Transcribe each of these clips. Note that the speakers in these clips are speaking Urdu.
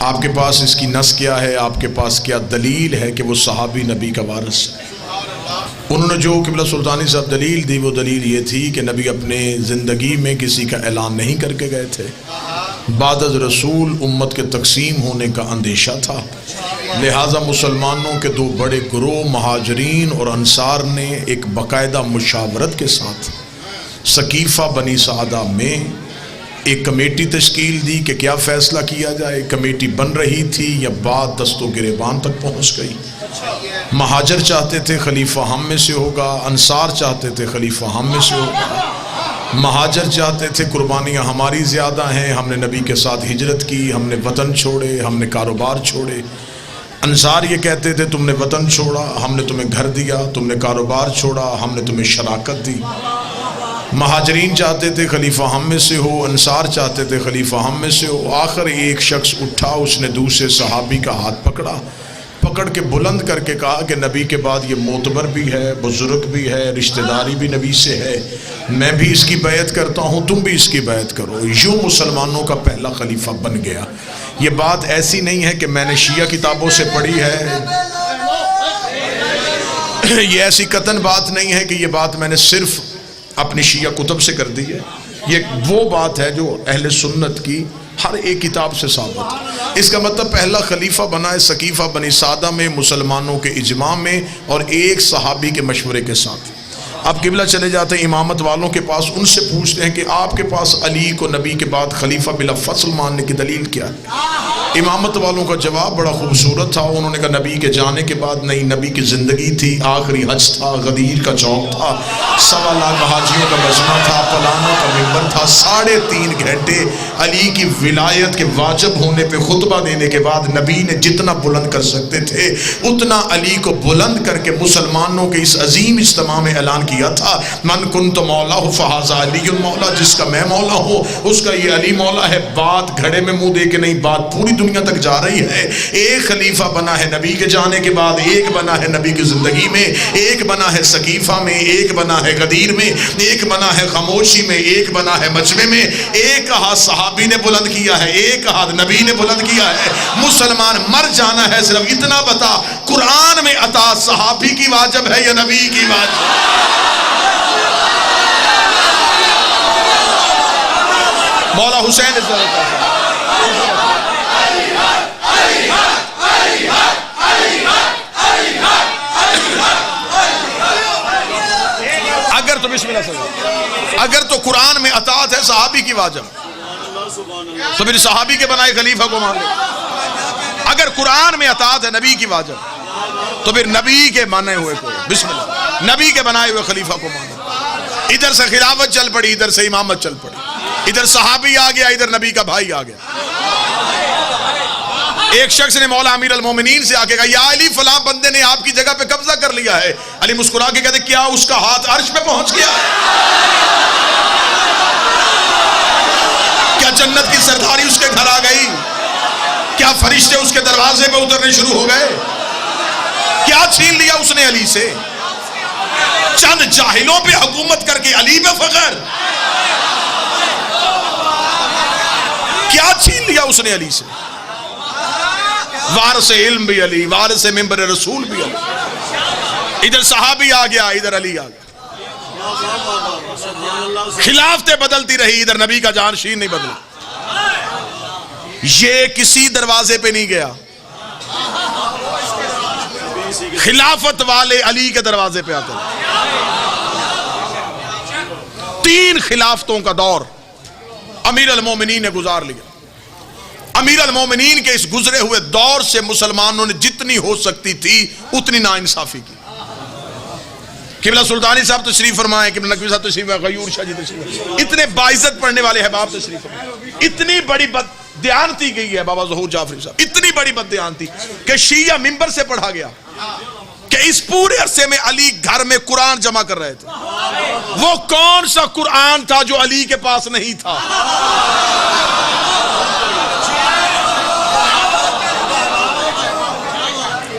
آپ کے پاس اس کی نص کیا ہے؟ آپ کے پاس کیا دلیل ہے کہ وہ صحابی نبی کا وارث ہے؟ انہوں نے جو قبلہ سلطانی صاحب دلیل دی، وہ دلیل یہ تھی کہ نبی اپنے زندگی میں کسی کا اعلان نہیں کر کے گئے تھے، بعد از رسول امت کے تقسیم ہونے کا اندیشہ تھا، لہٰذا مسلمانوں کے دو بڑے گروہ مہاجرین اور انصار نے ایک باقاعدہ مشاورت کے ساتھ ثقیفہ بنی سعدہ میں ایک کمیٹی تشکیل دی کہ کیا فیصلہ کیا جائے۔ کمیٹی بن رہی تھی یا بات دست و گریبان تک پہنچ گئی۔ مہاجر چاہتے تھے خلیفہ ہم میں سے ہوگا، انصار چاہتے تھے خلیفہ ہم میں سے ہوگا۔ مہاجر چاہتے تھے قربانیاں ہماری زیادہ ہیں، ہم نے نبی کے ساتھ ہجرت کی، ہم نے وطن چھوڑے، ہم نے کاروبار چھوڑے۔ انصار یہ کہتے تھے تم نے وطن چھوڑا، ہم نے تمہیں گھر دیا، تم نے کاروبار چھوڑا، ہم نے تمہیں شراکت دی۔ مہاجرین چاہتے تھے خلیفہ ہم میں سے ہو، انصار چاہتے تھے خلیفہ ہم میں سے ہو۔ آخر ایک شخص اٹھا، اس نے دوسرے صحابی کا ہاتھ پکڑ کے بلند کر کے کہا کہ نبی کے بعد یہ معتبر بھی ہے، بزرگ بھی ہے، رشتہ داری بھی نبی سے ہے، میں بھی اس کی بیعت کرتا ہوں، تم بھی اس کی بیعت کرو۔ یوں مسلمانوں کا پہلا خلیفہ بن گیا۔ یہ بات ایسی نہیں ہے کہ میں نے شیعہ کتابوں سے پڑھی ہے، یہ ایسی قطعاً بات نہیں ہے کہ یہ بات میں نے صرف اپنی شیعہ کتب سے کر دی ہے، یہ وہ بات ہے جو اہل سنت کی ہر ایک کتاب سے ثابت ہے۔ اس کا مطلب پہلا خلیفہ بنا ہے ثقیفہ بنی سعدہ میں مسلمانوں کے اجماع میں اور ایک صحابی کے مشورے کے ساتھ۔ اب قبلہ چلے جاتے ہیں امامت والوں کے پاس، ان سے پوچھتے ہیں کہ آپ کے پاس علی کو نبی کے بعد خلیفہ بلا فصل ماننے کی دلیل کیا ہے؟ امامت والوں کا جواب بڑا خوبصورت تھا، انہوں نے کہا نبی کے جانے کے بعد نہیں، نبی کی زندگی تھی، آخری حج تھا، غدیر کا چوک تھا، 1.25 لاکھ حاجیوں کا مجمع تھا، پلانوں کا منبر تھا، 3.5 گھنٹے علی کی ولایت کے واجب ہونے پہ خطبہ دینے کے بعد نبی نے جتنا بلند کر سکتے تھے اتنا علی کو بلند کر کے مسلمانوں کے اس عظیم اجتماع میں اعلان کیا تھا، من کنت مولا فہذا علی مولا، جس کا میں مولا ہوں اس کا یہ علی مولا ہے۔ بات گھڑے میں منہ دے کے نہیں، بات پوری دنیا تک جا رہی ہے۔ ایک خلیفہ بنا ہے نبی کے جانے کے بعد، ایک بنا ہے نبی کی زندگی میں، ایک بنا ہے ثقیفہ میں، ایک بنا ہے غدیر میں، ایک بنا ہے خاموشی میں، ایک بنا ہے مجمع میں۔ ایک ہاتھ صحابی نے بلند کیا ہے، ایک ہاتھ نبی نے بلند کیا ہے۔ مسلمان مر جانا ہے، صرف اتنا بتا قرآن میں اطاعت صحابی کی واجب ہے یا نبی کی واجب؟ مولا حسین اگر تو بسم اللہ صلی اگر تو قرآن میں اطاعت ہے صحابی کی واجب تو پھر صحابی کے بنائے خلیفہ کو مان لے۔ اگر قرآن میں اطاعت ہے نبی کی واجب تو پھر نبی کے مانے ہوئے کو بسم اللہ نبی کے بنائے ہوئے خلیفہ کو مان لے۔ ادھر سے خلافت چل پڑی، ادھر سے امامت چل پڑی، ادھر صحابی آ گیا، ادھر نبی کا بھائی آ گیا۔ ایک شخص نے مولا امیر المومنین سے آ کے کہا یا علی فلاں بندے نے آپ کی جگہ پہ قبضہ کر لیا ہے۔ علی مسکرا کے کہتے کیا اس کا ہاتھ عرش پہ پہنچ گیا؟ کیا جنت کی سرداری اس کے گھر آ گئی؟ کیا فرشتے اس کے دروازے پہ اترنے شروع ہو گئے؟ کیا چھین لیا اس نے علی سے؟ چند جاہلوں پہ حکومت کر کے علی پہ فخر؟ کیا چھین لیا اس نے علی سے؟ وارث علم بھی علی، وارث منبر رسول بھی علی، ادھر صحابی آ گیا، ادھر علی آ گیا۔ خلافتیں بدلتی رہی، ادھر نبی کا جانشین نہیں بدلا۔ یہ کسی دروازے پہ نہیں گیا، خلافت والے علی کے دروازے پہ آتے ہیں۔ 3 خلافتوں کا دور امیر المومنین نے گزار لیا۔ امیر المومنین کے اس گزرے ہوئے دور سے مسلمانوں نے جتنی ہو سکتی تھی اتنی ناانصافی کی۔ قبلہ سلطانی صاحب تشریف فرمائے، قبلہ نقوی صاحب تشریف فرمائے، غیور شاہ جی تشریف فرمائے، اتنے باعزت پڑھنے والے احباب تشریف فرمائے۔ اتنی بڑی بددیانتی گئی ہے بابا ظہور جعفری صاحب، اتنی بڑی بددیانتی کہ شیعہ منبر سے پڑھا گیا کہ اس پورے عرصے میں علی گھر میں قرآن جمع کر رہے تھے۔ وہ کون سا قرآن تھا جو علی کے پاس نہیں تھا؟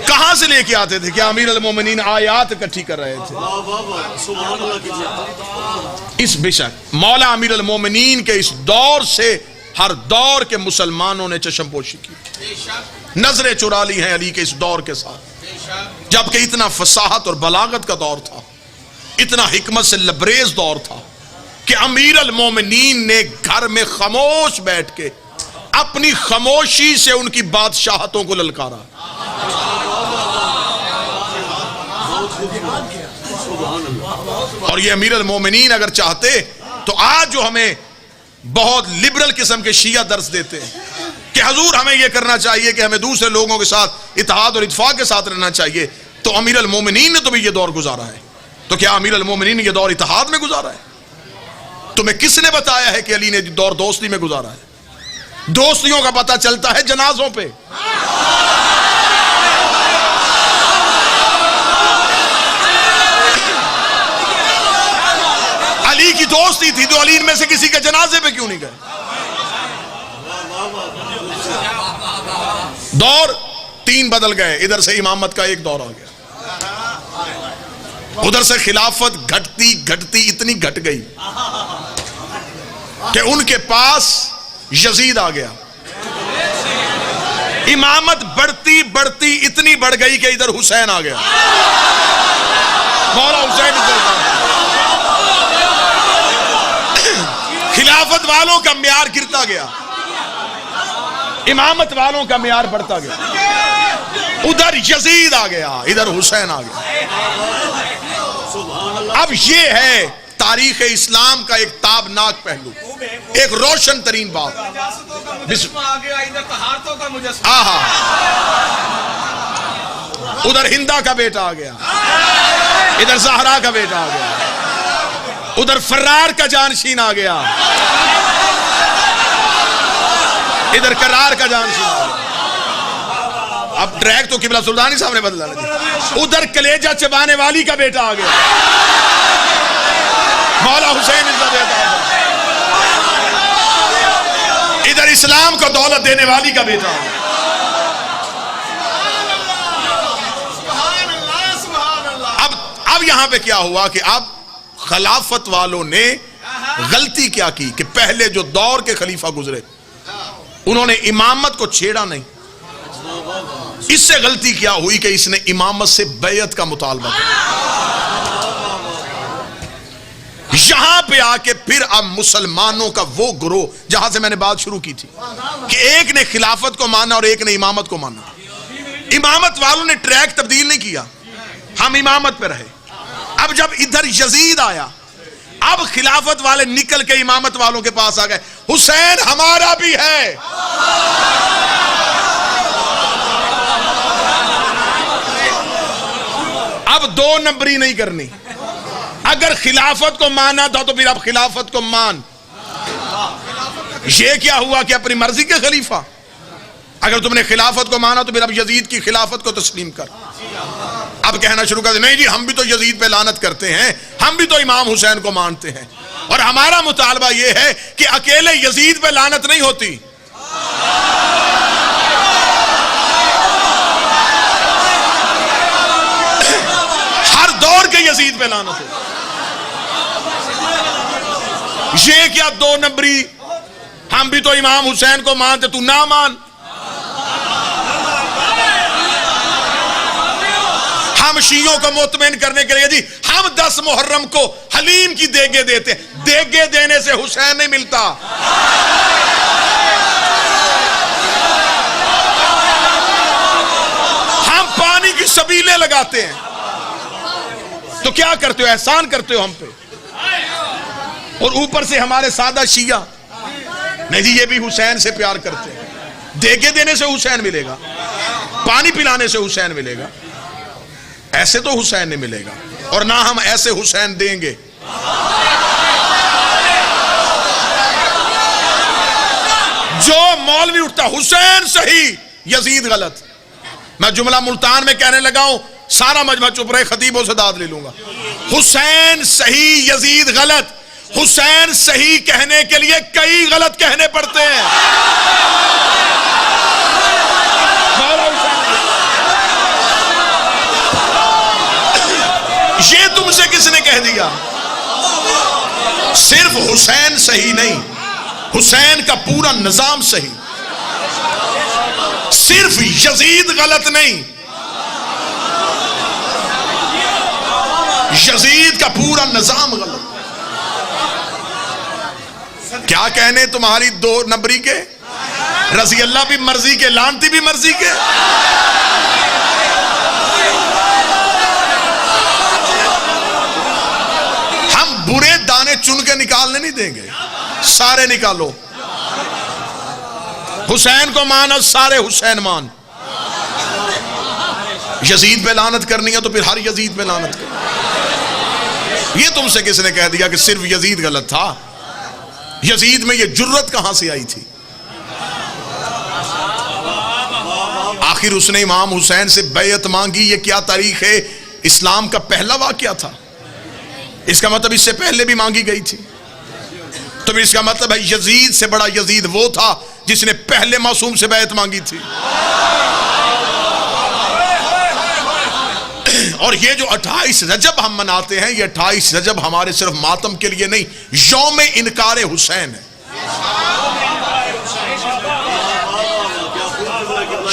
کہاں سے لے کے آتے تھے؟ کیا امیر المومنین آیات اکٹھی کر رہے تھے؟ اس بے شک مولا امیر المومنین کے اس دور سے ہر دور کے مسلمانوں نے چشم پوشی کی، نظریں چرا لی ہیں علی کے اس دور کے ساتھ، جبکہ اتنا فصاحت اور بلاغت کا دور تھا، اتنا حکمت سے لبریز دور تھا کہ امیر المومنین نے گھر میں خاموش بیٹھ کے اپنی خاموشی سے ان کی بادشاہتوں کو للکارا۔ اور یہ امیر المومنین اگر چاہتے تو آج جو ہمیں بہت لبرل قسم کے شیعہ درس دیتے ہیں کہ حضور ہمیں یہ کرنا چاہیے کہ ہمیں دوسرے لوگوں کے ساتھ اتحاد اور اتفاق کے ساتھ رہنا چاہیے، تو امیر المومنین نے تو بھی یہ دور گزارا ہے، تو کیا امیر المومنین نے یہ دور اتحاد میں گزارا ہے؟ تمہیں کس نے بتایا ہے کہ علی نے دور دوستی میں گزارا ہے؟ دوستیوں کا پتہ چلتا ہے جنازوں پہ۔ علی کی دوستی تھی تو علی ان میں سے کسی کے جنازے پہ کیوں نہیں گئے؟ دور تین بدل گئے، ادھر سے امامت کا ایک دور آ گیا، ادھر سے خلافت گھٹتی گھٹتی اتنی گھٹ گئی کہ ان کے پاس یزید آ گیا، امامت بڑھتی بڑھتی اتنی بڑھ گئی کہ ادھر حسین آ گیا، مولا حسین خلافت والوں کا معیار گرتا گیا، امامت والوں کا معیار بڑھتا گیا، ادھر یزید آ گیا ادھر حسین آ گیا۔ اب یہ ہے تاریخ اسلام کا ایک تابناک پہلو، ایک روشن ترین بات۔ آہا، ادھر ہندا کا بیٹا آ گیا، ادھر زہرا کا بیٹا آ گیا، ادھر فرار کا جانشین آ گیا، ادھر کرار کا جانشین آ گیا۔ اب ٹریک تو قبلہ سلطانی صاحب نے بدلا لگا، ادھر کلیجہ چبانے والی کا بیٹا آ گیا، مولا حسین عزت بیٹا آ گیا، ادھر اسلام کو دولت دینے والی کا بیٹا آ گیا۔ اب یہاں پہ کیا ہوا کہ اب خلافت والوں نے غلطی کیا کی کہ پہلے جو دور کے خلیفہ گزرے انہوں نے امامت کو چھیڑا نہیں، اس سے غلطی کیا ہوئی کہ اس نے امامت سے بیعت کا مطالبہ کیا۔ یہاں پہ آ کے پھر اب مسلمانوں کا وہ گروہ جہاں سے میں نے بات شروع کی تھی کہ ایک نے خلافت کو مانا اور ایک نے امامت کو مانا، امامت والوں نے ٹریک تبدیل نہیں کیا، ہم امامت پہ رہے۔ اب جب ادھر یزید آیا اب خلافت والے نکل کے امامت والوں کے پاس آ گئے، حسین ہمارا بھی ہے۔ اب دو نمبری نہیں کرنی، اگر خلافت کو مانا تھا تو پھر اب خلافت کو مان۔ یہ کیا ہوا کہ اپنی مرضی کے خلیفہ، اگر تم نے خلافت کو مانا تو پھر اب یزید کی خلافت کو تسلیم کر۔ اب کہنا شروع کر دے نہیں جی ہم بھی تو یزید پہ لعنت کرتے ہیں، ہم بھی تو امام حسین کو مانتے ہیں، اور ہمارا مطالبہ یہ ہے کہ اکیلے یزید پہ لعنت نہیں ہوتی، ہر دور کے یزید پہ لعنت ہو۔ یہ کیا دو نمبری، ہم بھی تو امام حسین کو مانتے تو نہ مان، ہم شیعوں کو مطمئن کرنے کے لیے جی ہم 10 محرم کو حلیم کی دیگے دیتے ہیں، دیگے دینے سے حسین نہیں ملتا، ہم پانی کی سبیلیں لگاتے ہیں، تو کیا کرتے ہو، احسان کرتے ہو ہم پہ، اور اوپر سے ہمارے سادہ شیعہ نہیں جی یہ بھی حسین سے پیار کرتے ہیں، دیگے دینے سے حسین ملے گا، پانی پلانے سے حسین ملے گا، ایسے تو حسین نہیں ملے گا، اور نہ ہم ایسے حسین دیں گے۔ جو مولوی اٹھتا حسین صحیح یزید غلط، میں جملہ ملتان میں کہنے لگا ہوں، سارا مجمع چپ رہے، خطیبوں سے داد لے لوں گا، حسین صحیح یزید غلط، حسین صحیح کہنے کے لیے کئی غلط کہنے پڑتے ہیں۔ یہ تم سے کس نے کہہ دیا؟ صرف حسین صحیح نہیں، حسین کا پورا نظام صحیح، صرف یزید غلط نہیں، یزید کا پورا نظام غلط۔ کیا کہنے تمہاری دو نمبری کے، رضی اللہ بھی مرضی کے، لانتی بھی مرضی کے۔ ہم برے دانے چن کے نکالنے نہیں دیں گے، سارے نکالو۔ حسین کو مان اور سارے حسین مان۔ یزید پہ لعنت کرنی ہے تو پھر ہر یزید پہ لعنت کرنی۔ یہ تم سے کس نے کہہ دیا کہ صرف یزید غلط تھا؟ یزید میں یہ جرت کہاں سے آئی تھی؟ آخر اس نے امام حسین سے بیعت مانگی، یہ کیا تاریخ ہے؟ اسلام کا پہلا واقعہ تھا، اس کا مطلب اس سے پہلے بھی مانگی گئی تھی، تو اس کا مطلب ہے یزید سے بڑا یزید وہ تھا جس نے پہلے معصوم سے بیعت مانگی تھی۔ اور یہ جو 28 رجب ہم مناتے ہیں، یہ 28 رجب ہمارے صرف ماتم کے لیے نہیں، یوم انکار حسین ہے۔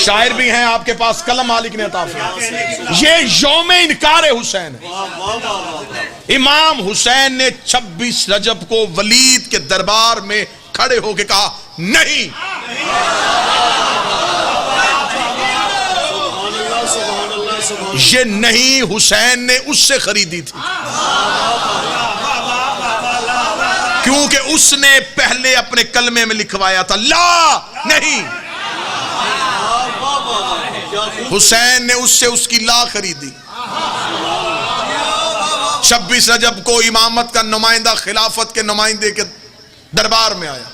شاعر بھی ہیں آپ کے پاس، قلم مالک نے عطا فرمایا، یہ یوم انکار حسین ہے۔ امام حسین نے 26 رجب کو ولید کے دربار میں کھڑے ہو کے کہا نہیں، یہ نہیں حسین نے اس سے خریدی تھی، کیونکہ اس نے پہلے اپنے کلمے میں لکھوایا تھا لا نہیں، حسین نے اس سے اس کی لا خریدی۔ 26 رجب کو امامت کا نمائندہ خلافت کے نمائندے کے دربار میں آیا،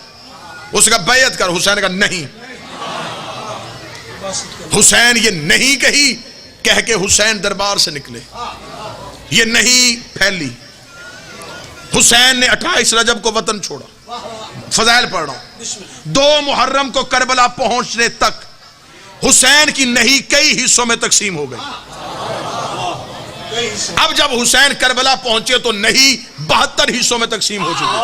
اس کا بیعت کر، حسین کا نہیں۔ حسین یہ نہیں کہی، کہہ کے حسین دربار سے نکلے، یہ نہیں پھیلی۔ حسین نے 28 رجب کو وطن چھوڑا، فضائل پڑھ رہا ہوں، 2 محرم کو کربلا پہنچنے تک حسین کی نہیں کئی حصوں میں تقسیم ہو گئی۔ اب جب حسین کربلا پہنچے تو نہیں 72 حصوں میں تقسیم ہو چکی۔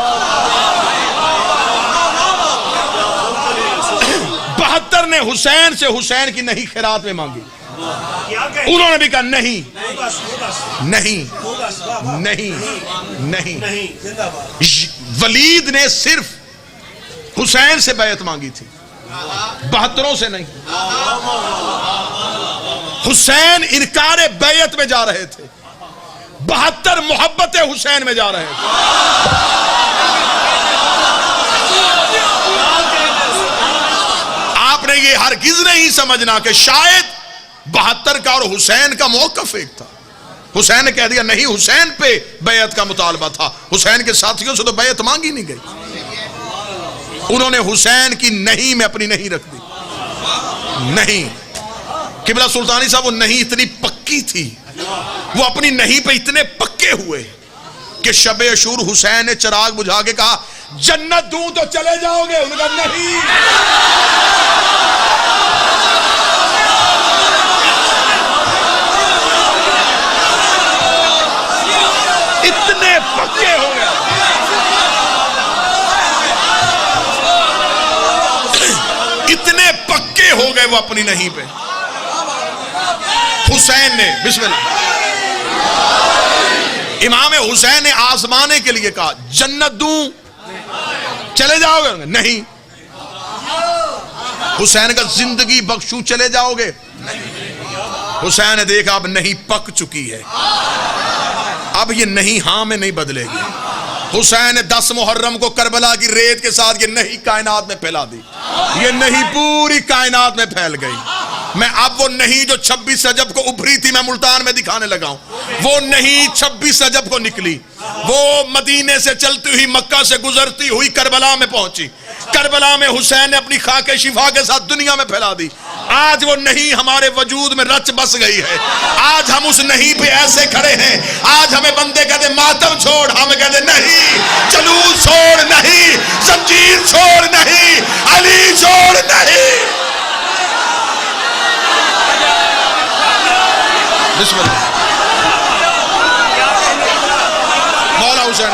72 نے حسین سے حسین کی نہیں خیرات میں مانگی، انہوں نے بھی کہا نہیں نہیں نہیں نہیں۔ ولید نے صرف حسین سے بیعت مانگی تھی، 72 سے نہیں۔ حسین انکار بیعت میں جا رہے تھے، 72 محبت حسین میں جا رہے تھے۔ آپ نے یہ ہرگز نہیں سمجھنا کہ شاید 72 کا اور حسین کا موقف ایک تھا۔ حسین نے کہہ دیا نہیں، حسین پہ بیعت کا مطالبہ تھا، حسین کے ساتھیوں سے تو بیعت مانگی نہیں گئی۔ انہوں نے حسین کی نہیں میں اپنی نہیں رکھ دی۔ نہیں، قبلہ سلطانی صاحب وہ نہیں اتنی پکی تھی، وہ اپنی نہیں پہ اتنے پکے ہوئے کہ شب عاشور حسین نے چراغ بجھا کے کہا جنت دوں تو چلے جاؤ گے، انہوں نے کہا نہیں۔ اتنے پکے ہو گئے، اتنے پکے ہو گئے وہ اپنی نہیں پہ۔ حسین نے بسم اللہ، امام حسین نے آزمانے کے لیے کہا جنت دوں چلے جاؤ گے، نہیں۔ حسین کا زندگی بخشوں چلے جاؤ گے، حسین نے دیکھا اب نہیں پک چکی ہے، اب یہ نہیں ہاں میں نہیں بدلے گی۔ حسین نے 10 محرم کو کربلا کی ریت کے ساتھ یہ نہیں کائنات میں پھیلا دی، یہ نہیں پوری کائنات میں پھیل گئی۔ میں اب وہ نہیں جو 26 رجب کو ابھری تھی میں ملتان میں دکھانے لگا ہوں، وہ نہیں 26 رجب کو نکلی، وہ مدینے سے چلتی ہوئی مکہ سے گزرتی ہوئی کربلا میں پہنچی، کربلا میں حسین نے اپنی خاک شفا کے ساتھ دنیا میں پھیلا دی۔ آج وہ نہیں ہمارے وجود میں رچ بس گئی ہے، آج ہم اس نہیں پہ ایسے کھڑے ہیں۔ آج ہمیں بندے کہتے ماتم چھوڑ، ہمیں کہتے نہیں، جلوس چھوڑ نہیں، زنجیر چھوڑ نہیں، علی چھوڑ نہیں۔ بسم اللہ، مولا حسین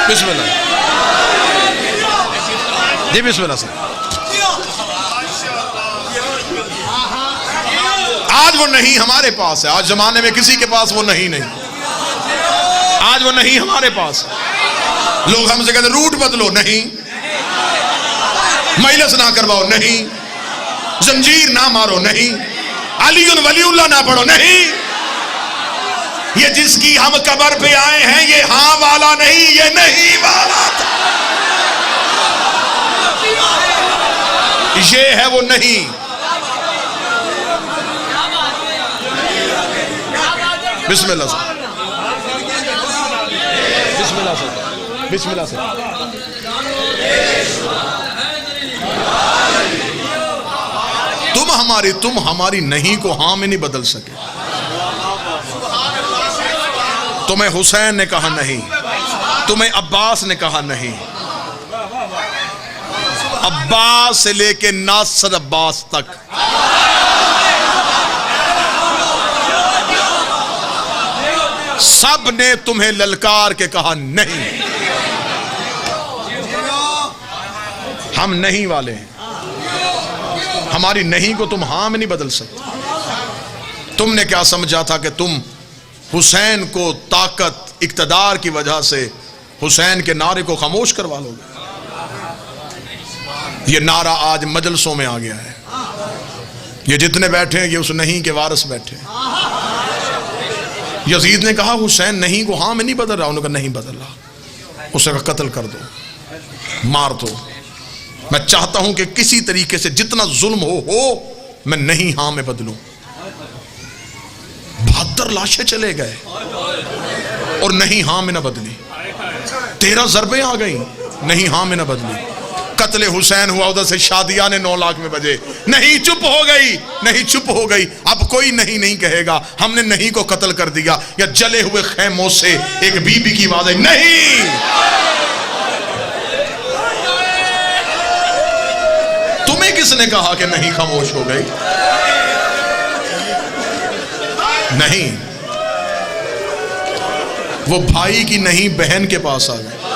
بسم اللہ جی، بسم اللہ سر۔ آج وہ نہیں ہمارے پاس ہے، آج زمانے میں کسی کے پاس وہ نہیں، آج وہ نہیں ہمارے پاس۔ لوگ ہم سے کہتے روٹ بدلو، نہیں، مجلس نہ کرواؤ، نہیں، زنجیر نہ مارو، نہیں، علی ولی اللہ نہ پڑھو، نہیں۔ یہ جس کی ہم قبر پہ آئے ہیں یہ ہاں والا نہیں، یہ نہیں والا تھا، یہ ہے وہ نہیں۔ بسم اللہ سے، بسم اللہ سے، بسم اللہ سے۔ تم ہماری نہیں کو ہاں میں نہیں بدل سکے۔ تمہیں حسین نے کہا نہیں، تمہیں عباس نے کہا نہیں، عباس سے لے کے ناصر عباس تک سب نے تمہیں للکار کے کہا نہیں، ہم نہیں والے ہیں، ہماری نہیں کو تم ہاں میں نہیں بدل سکتے۔ تم نے کیا سمجھا تھا کہ تم حسین کو طاقت اقتدار کی وجہ سے حسین کے نعرے کو خاموش کروا لو گے؟ یہ نعرہ آج مجلسوں میں آ گیا ہے، یہ جتنے بیٹھے ہیں یہ اس نہیں کے وارث بیٹھے ہیں۔ یزید نے کہا حسین نہیں کو ہاں میں نہیں بدل رہا، انہوں نے کہا نہیں بدل رہا، اسے کہا قتل کر دو، مار دو۔ میں چاہتا ہوں کہ کسی طریقے سے جتنا ظلم ہو میں نہیں ہاں میں بدلوں۔ 72 لاشیں چلے گئے اور نہیں ہاں میں نہ بدلی، 13 ضربیں آ گئیں، نہیں ہاں میں نہ بدلی۔ قتل حسین ہوا، ادھر سے شادیاں نے 9 لاکھ میں بجے، نہیں چپ ہو گئی، نہیں چپ ہو گئی۔ اب کوئی نہیں کہے گا ہم نے نہیں کو قتل کر دیا، یا جلے ہوئے خیموں سے ایک بی بی کی آواز آئی نہیں۔ تمہیں کس نے کہا کہ نہیں خاموش ہو گئی؟ نہیں، وہ بھائی کی نہیں بہن کے پاس آ گئے،